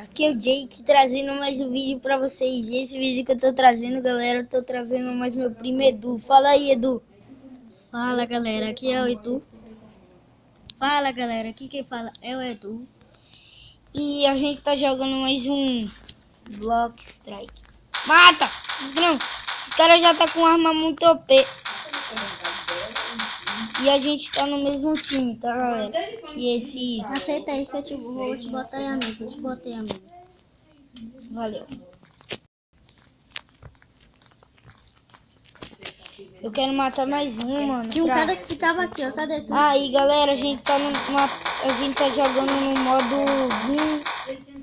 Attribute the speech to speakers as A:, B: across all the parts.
A: Aqui é o Jake trazendo mais um vídeo pra vocês. E esse vídeo que eu tô trazendo, galera, eu tô trazendo mais meu primo Edu. Fala aí, Edu.
B: Fala, galera, aqui é o Edu. Fala, galera, aqui quem fala é o Edu.
A: E a gente tá jogando mais um Block Strike. Mata! Não, os caras já tá com arma muito OP. E a gente tá no mesmo time, tá, galera? Que esse...
B: Aceita aí que eu vou te botar em amigo. Eu te botei amigo.
A: Valeu. Eu quero matar mais um, mano.
B: Tinha um cara que tava aqui, ó. Cadê tu?
A: Aí, galera, a gente tá jogando no modo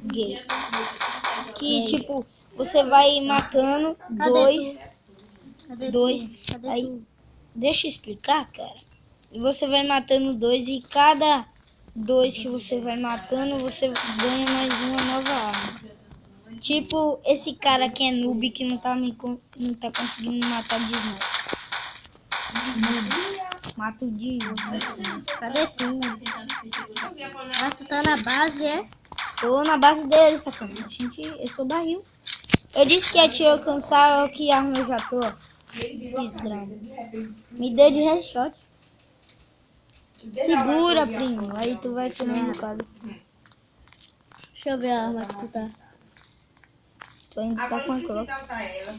A: game. Que tipo, você vai matando dois.
B: Cadê
A: Aí,
B: tu?
A: deixa eu explicar, cara. E você vai matando dois e cada dois que você vai matando, você ganha mais uma nova arma. Tipo, esse cara que é noob que não tá conseguindo matar de sniper. Mato de...
B: Cadê tu? Ah, tu tá na base, é?
A: Tô na base dele, sacana. Eu sou barril. Eu disse que ia te alcançar, que arma eu já tô. Desgrama. Me deu de headshot. Segura, primo. Aí tu vai tirar um bocado.
B: Deixa eu ver a arma que tu tá.
A: Tu ainda tá com a Glock.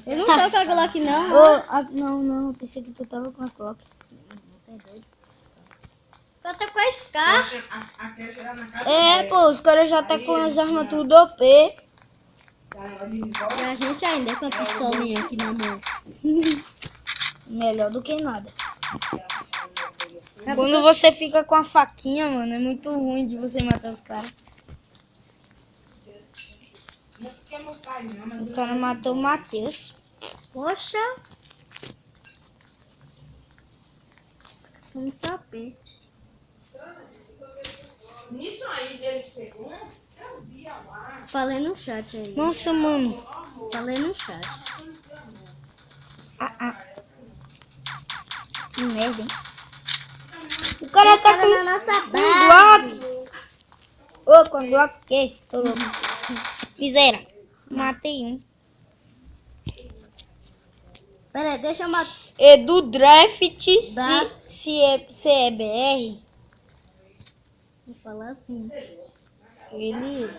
B: Eu não tô com a Glock, não.
A: Não. Eu pensei que tu tava com a Glock.
B: Eu tô com a Scar.
A: É, pô, os caras já tá com as armas tudo OP.
B: E a gente ainda com a pistolinha aqui na mão.
A: Melhor do que nada. Quando você fica com a faquinha, mano, é muito ruim de você matar os caras. O cara matou o Matheus.
B: Poxa. Muito AP.
C: Nisso aí eles pegou, eu vi lá.
B: Falei no chat aí.
A: Nossa, mano.
B: Falei no chat.
A: Que merda, hein? O cara tá com
B: na nossa
A: um
B: base.
A: Glock. Ô, com Glock o quê? Tô louco. Miséria. Matei um.
B: Pera aí, deixa eu matar.
A: Edu Draft,
B: Dá.
A: se é BR,
B: Vou falar assim.
A: ele...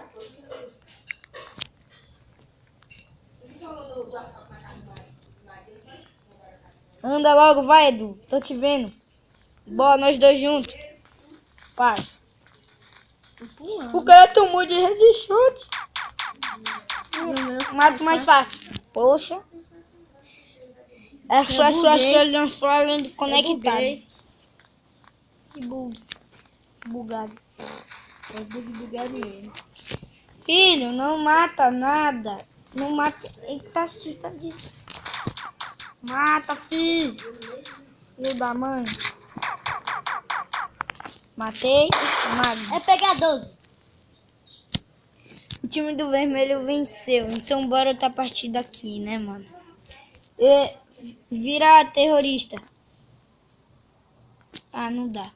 A: Anda logo, vai, Edu. Tô te vendo. Bora, nós dois juntos. Parça. O cara tomou de headshot. Mato mais fácil. Poxa. É só falando conectado. Que bug. Bugado.
B: É bugado mesmo.
A: Filho, não mata nada. Não mata. Ele tá assustado. Mata, filho. Filho da mãe. Matei.
B: É pegar 12.
A: O time do vermelho venceu. Então bora outra partida aqui, né, mano? Vira terrorista. Ah, não dá.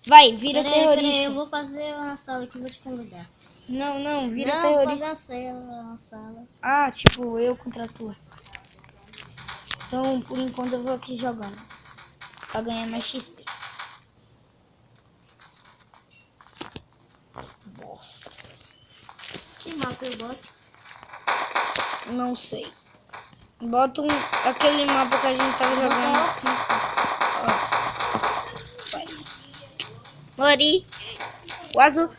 A: Vai, vira terrorista.
B: Peraí, eu vou fazer uma sala aqui, vou te convidar.
A: Não, vira
B: Não,
A: terrorista.
B: vou fazer uma sala.
A: Ah, tipo, eu contra tu. Então, por enquanto, eu vou aqui jogando. Pra ganhar mais XP. Bosta.
B: Que mapa eu boto?
A: Não sei. Bota aquele mapa que a gente tava jogando. Vai. Mori. O azul.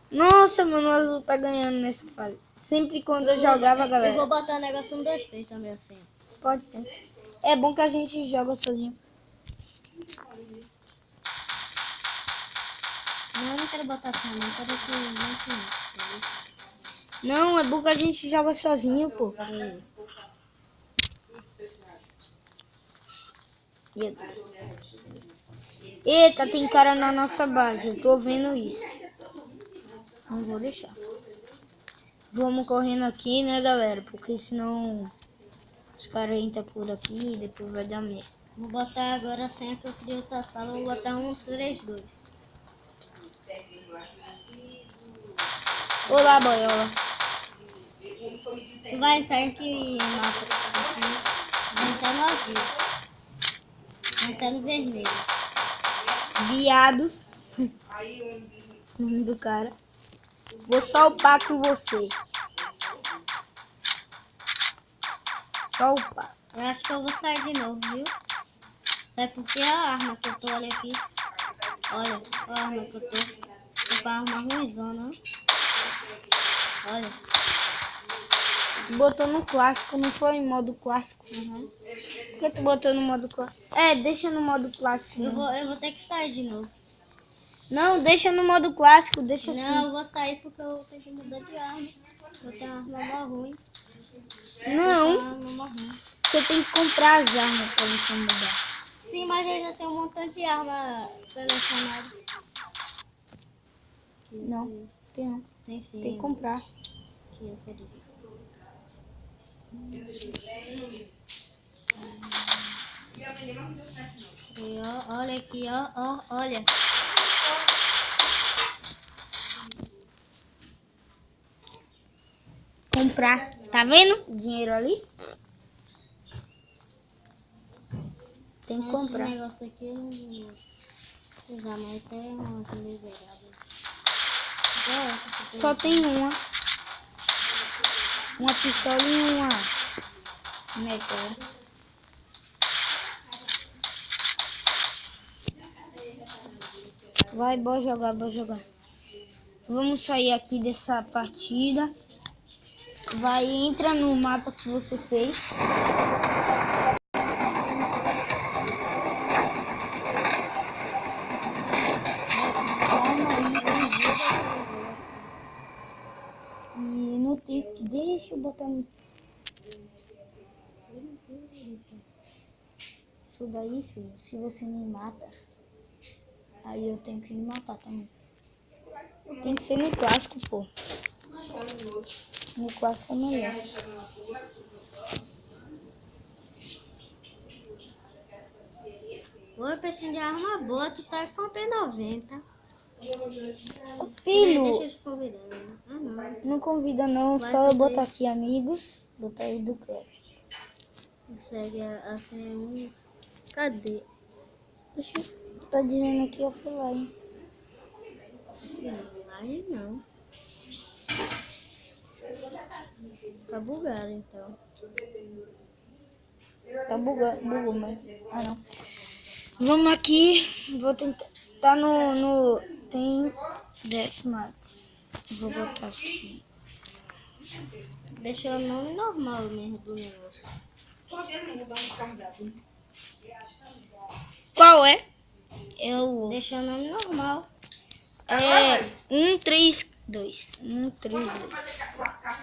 A: Nossa, mano, o azul tá ganhando nessa fase. Sempre quando eu jogava, galera.
B: Eu vou botar o negócio 1, 2, 3 também assim.
A: Pode ser. É bom que a gente joga sozinho.
B: Não, eu não quero botar assim, não. Quero que
A: Não, é bom que a gente joga sozinho, pô. Eita, tem cara na nossa base. Eu tô vendo isso. Não vou deixar. Vamos correndo aqui, né, galera? Porque senão os caras entram por aqui e depois vai dar merda.
B: Vou botar agora a senha que eu criei outra sala. Vou botar 1, 3, 2.
A: Olá, boiola.
B: Tu vai entrar em que mapa? Vai entrar no azul. Vai entrar no vermelho.
A: Viados. O nome do cara. Vou só upar com você. Só upar.
B: Eu acho que eu vou sair de novo, viu? É porque a arma que eu tô, olha aqui. Olha a arma que eu tô. Tô com a arma ruimzona, ó. Olha.
A: Botou no clássico, não foi em modo clássico?
B: Uhum.
A: Por que tu botou no modo clássico? É, deixa no modo clássico.
B: Eu vou ter que sair de novo.
A: Não, deixa no modo clássico, deixa assim.
B: Não, eu vou sair porque eu tenho que mudar de arma. Eu tenho uma arma mó ruim.
A: Não,
B: Uma arma mó ruim.
A: você tem que comprar as armas pra você mudar.
B: Sim, mas eu já tenho um montão de arma selecionada.
A: Não, tem não.
B: Tem sim.
A: Tem que comprar.
B: Aqui, eu quero ver. E, ó, olha aqui, ó, olha.
A: Comprar. Tá vendo? Dinheiro ali. Tem que comprar.
B: Esse negócio aqui eu não vou usar, mas tem uma miserável.
A: Só tem uma. Uma pistola e uma metralha. Vai, bora jogar, bora jogar. Vamos sair aqui dessa partida. Vai, entra no mapa que você fez. E no tempo, deixa eu botar no... Isso daí, filho, se você me mata, aí eu tenho que me matar também. Tem que ser no clássico, pô. No clássico é melhor.
B: Oi, precisando de arma boa, tu tá com a P90.
A: Ô, filho,
B: Deixa eu te convidar. Ah, não.
A: não convida não,
B: Vai
A: só eu
B: fazer.
A: botar aqui amigos, botar aí do craft.
B: Segue a C1. Cadê?
A: Oxi, tá dizendo aqui offline.
B: Aí não. Tá bugado então.
A: Tá bugou, mas... Ah, não. Vamos aqui, vou tentar... Tá no... Tem... Deathmatch. Vou botar aqui.
B: Deixa o nome normal mesmo do negócio.
A: Qual é? É o...
B: Deixa o nome normal.
A: É... 132. 132.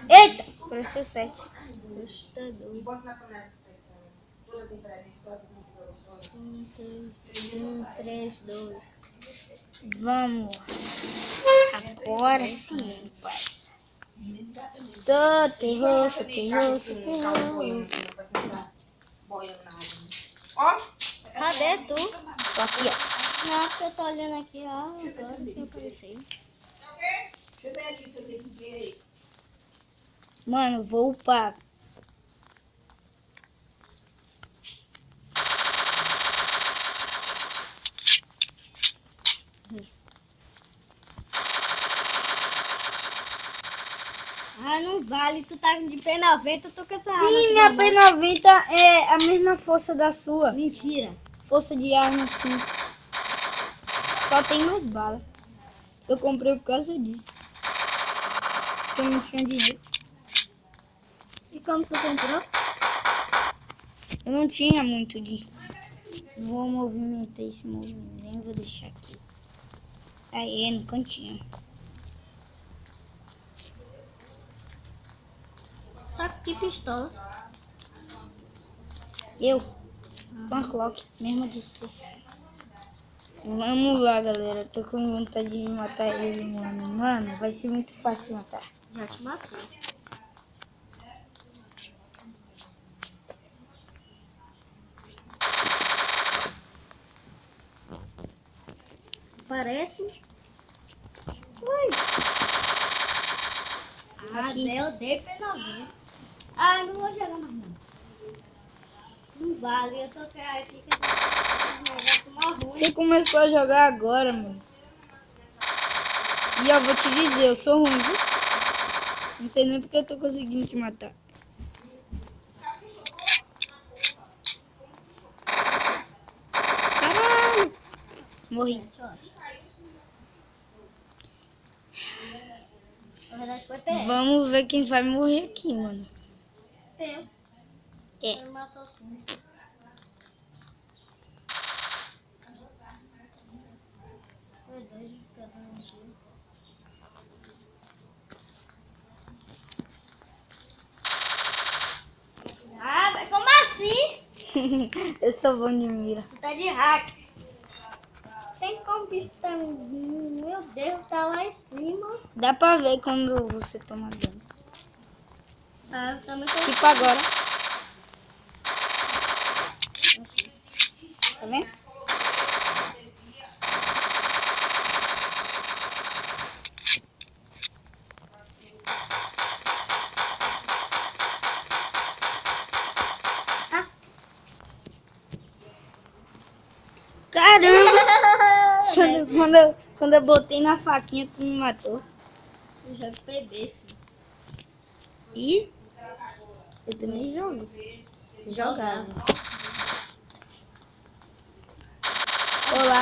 A: Eita! Pareceu 7.
B: Oxe, tá doido. 1, 3, 2.
A: Vamos. Agora sim, parça. Soterrou.
B: Cadê tu?
A: Tô aqui, ó.
B: Não, porque eu tô olhando aqui, ó. Agora que apareceu.
A: Mano, vou upar.
B: Ah, não vale. Tu tá de P90, tu com essa arma.
A: Sim,
B: aqui
A: minha
B: na mão.
A: P90 é a mesma força da sua.
B: Mentira.
A: Força de arma, sim. Só tem mais bala. Eu comprei por causa disso. Porque eu não tinha dinheiro.
B: E como tu comprou?
A: Eu não tinha muito disso. Vou movimentar esse movimento. Nem vou deixar aqui. Aí, no cantinho.
B: Só que pistola.
A: Eu. Com a Clock. Mesmo de tu. Vamos lá, galera. Tô com vontade de matar ele, mano. Mano, vai ser muito fácil matar.
B: Já te matou. Parece. Ui. Ah,
A: Aqui.
B: eu dei P90. Ah, não vou jogar mais não. Não vale, eu tô aqui que esse negócio mó ruim.
A: Você começou a jogar agora, mano. E eu vou te dizer, eu sou ruim, viu? Não sei nem porque eu tô conseguindo te matar. Caralho! Morri.
B: Na verdade foi PS.
A: Vamos ver quem vai morrer aqui, mano.
B: Eu.
A: É.
B: Ele matou sim. Foi dois de cada um tiro. Ah, mas como assim?
A: Eu sou bom de mira.
B: Tu tá de hack. Tem como que isso tá... Meu Deus, tá lá em cima.
A: Dá pra ver quando você toma dano.
B: Ah, eu também tô...
A: Tipo agora. Tá vendo?
B: Ah.
A: Caramba! quando eu botei na faquinha, tu me matou.
B: Eu jogo PB.
A: E eu também jogo. Jogava. Olá.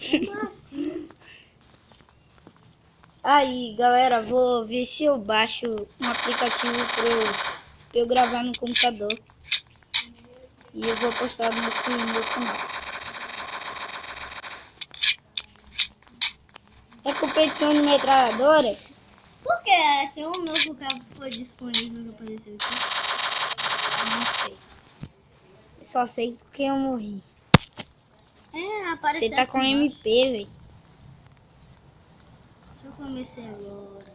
B: Como assim?
A: Aí, galera, vou ver se eu baixo um aplicativo pra eu gravar no computador. E eu vou postar nesse meu canal. É competição de metralhadora?
B: Por que? Tem um novo cabo que foi disponível que apareceu aqui.
A: Não sei. Eu só sei porque eu morri.
B: É, apareceu
A: Você tá
B: aqui
A: com
B: embaixo.
A: MP, velho.
B: Deixa eu começar agora.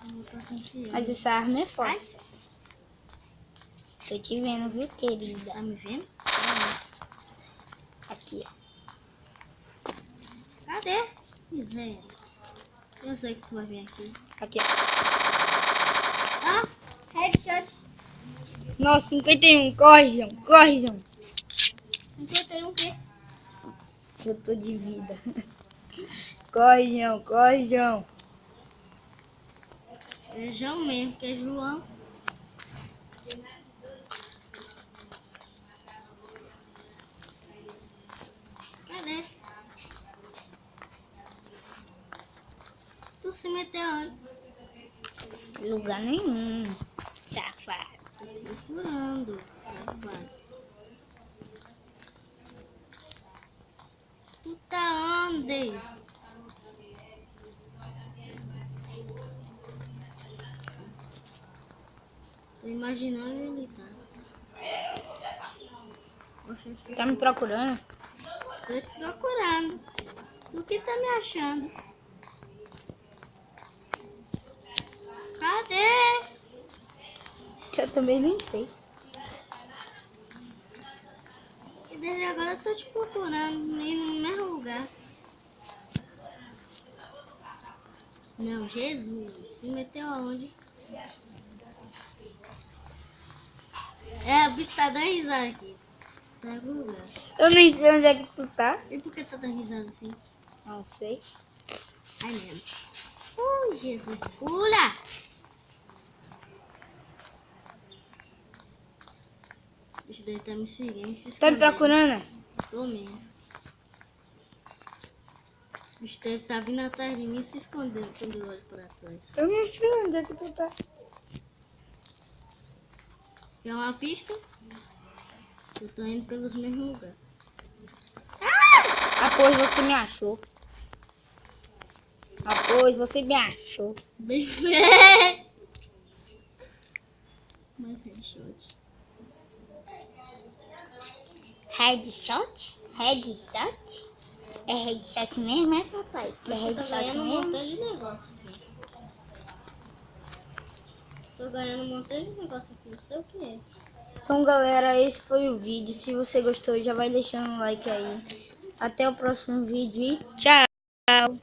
B: Não tô confiando.
A: Mas essa arma é forte. Tô te vendo, viu, querida?
B: Tá me vendo?
A: Aqui, ó.
B: Cadê? Miséria. Eu sei que tu vai vir aqui.
A: Aqui, ó.
B: Ah, headshot.
A: Nossa, 51. Corre, João. Corre, João.
B: Encontrei um quê?
A: Eu tô de vida. Corre, João. Corre, João.
B: É João mesmo, que é João. Cadê? Tu se meteu onde?
A: Lugar nenhum. Safado.
B: Tô procurando, safado. Tu tá onde? Tô imaginando onde ele tá. Poxa,
A: Tá me procurando?
B: tô te procurando. Tu que tá me achando? Cadê?
A: Eu também nem sei.
B: E desde agora eu tô te procurando, indo no mesmo lugar. Não, Jesus, se meteu aonde? É, o bicho tá dando risada aqui. Tá em algum lugar.
A: Eu nem sei onde é que tu tá.
B: E por que tá dando risada assim?
A: Não sei.
B: Ai mesmo. Ui, Jesus, pula! O bicho dele tá me seguindo, se
A: Tá me
B: escondendo.
A: procurando?
B: Tô mesmo. O bicho dele tá vindo atrás de mim e se escondendo quando eu olho pra trás.
A: Eu não sei onde é que tu tá.
B: Quer uma pista? Eu tô indo pelos mesmos lugares.
A: Ah, pois você me achou. Ah, pois você me achou.
B: Bem feio! Mais headshot.
A: Headshot? Headshot? É headshot mesmo, é, papai? É
B: Mas eu tô
A: headshot
B: ganhando um
A: mesmo?
B: montão de negócio aqui. Tô ganhando um montão de negócio aqui, não sei o que é.
A: Então, galera, esse foi o vídeo. Se você gostou, já vai deixando um like aí. Até o próximo vídeo e tchau!